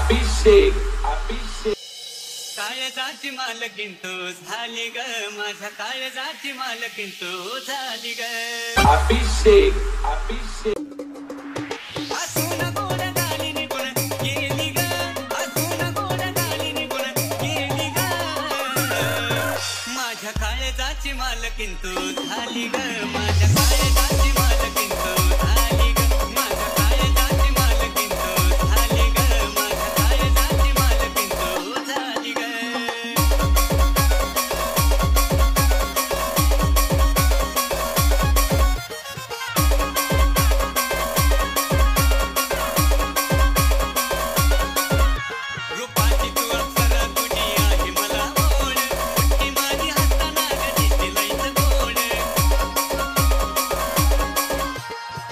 अभिषेक काळजाची मालकीन तू झाली ग, माझ्या काळजाची मालकीन तू झाली ग. अभिषेक असून गोड गाली निघून गेली ग, असून गोड गाली निघून गेली ग. माझ्या काळजाची मालकीन तू झाली ग, माझ्या काळजाची मालकीन तू झाली ग, माझ्या काळजाची मालकीन तू झाली ग, माझ्या काळजाची मालकीन तू झाली ग. रूपाची तू अप्सरा तुझी आहे मला ओढ, मुठ्ठी माझी हाताना ग दिसते लईच गोड.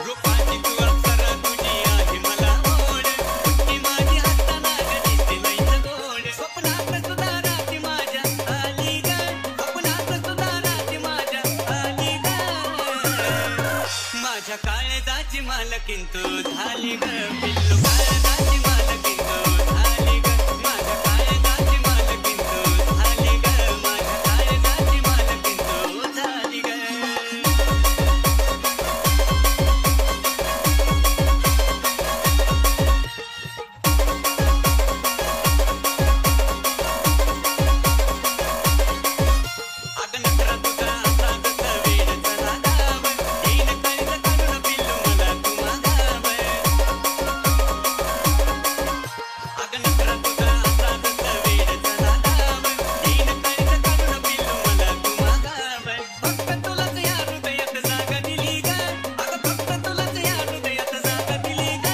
रूपाची तू अप्सरा तुझी आहे मला ओढ, मुठ्ठी माझी हाताना ग दिसते लईच गोड. स्वप्नात सुद्धा राती माझ्या आली ग, स्वप्नात सुद्धा राती माझ्या आली ग. माझ्या काळजाची मालकीन तू झाली ग, पिल्लू काळजाची मालकीन तू झाली ग, माझ्या काळजाची मालकीन तू झाली ग, माझ्या काळजाची मालकीन तू झाली ग. अगं नखरा तुझा असा जसा वेडचा लागाव, येईन काळीज काढून पिल्लू मला तू मागाव. अगं नखरा तुझा असा जसा वेडचा लागाव, येईन काळीज काढून पिल्लू मला तू मागाव. फक्त तुलाच या हृदयात जागा दिली ग, अगं फक्त तुलाच या हृदयात जागा दिली ग.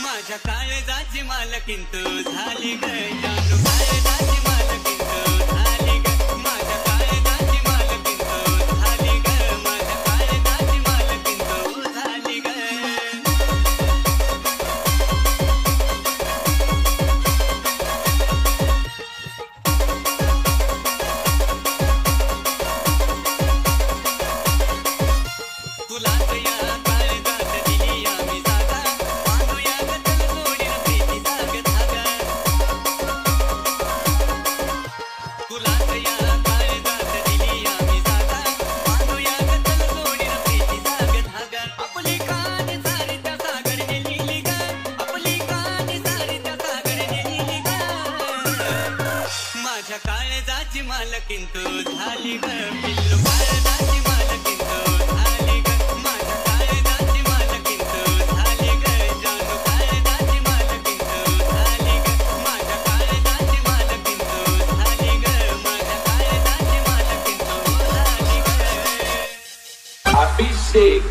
माझ्या काळजाची मालकीन तू झाली ग, जानू काळजाची मालकीन तू झाली ग, माझ्या काळजाची मालकीन तू झाली ग, माझ्या काळजाची मालकीन तू झाली ग. तुलाच या काळजात दिली आम्ही जागा, बांधूया ग तलजोडीनं प्रीतीचा ग धागा. तुलाच या काळजात दिली आम्ही जागा, बांधूया ग तलजोडीनं प्रीतीचा ग धागा. आपली कहाणी सारी त्या सागरने लिहिली ग, आपली कहाणी सारी त्या सागरने लिहिली ग. माझ्या काळजाची मालकीन तू झाली ग, पिल्लू काळजाची मालकीन तू झाली ग, माझ्या काळजाची मालकीन तू झाली ग, जानू काळजाची मालकीन तू झाली ग, माझ्या काळजाची मालकीन तू झाली ग, माझ्या काळजाची मालकीन तू झाली ग. अभिषेक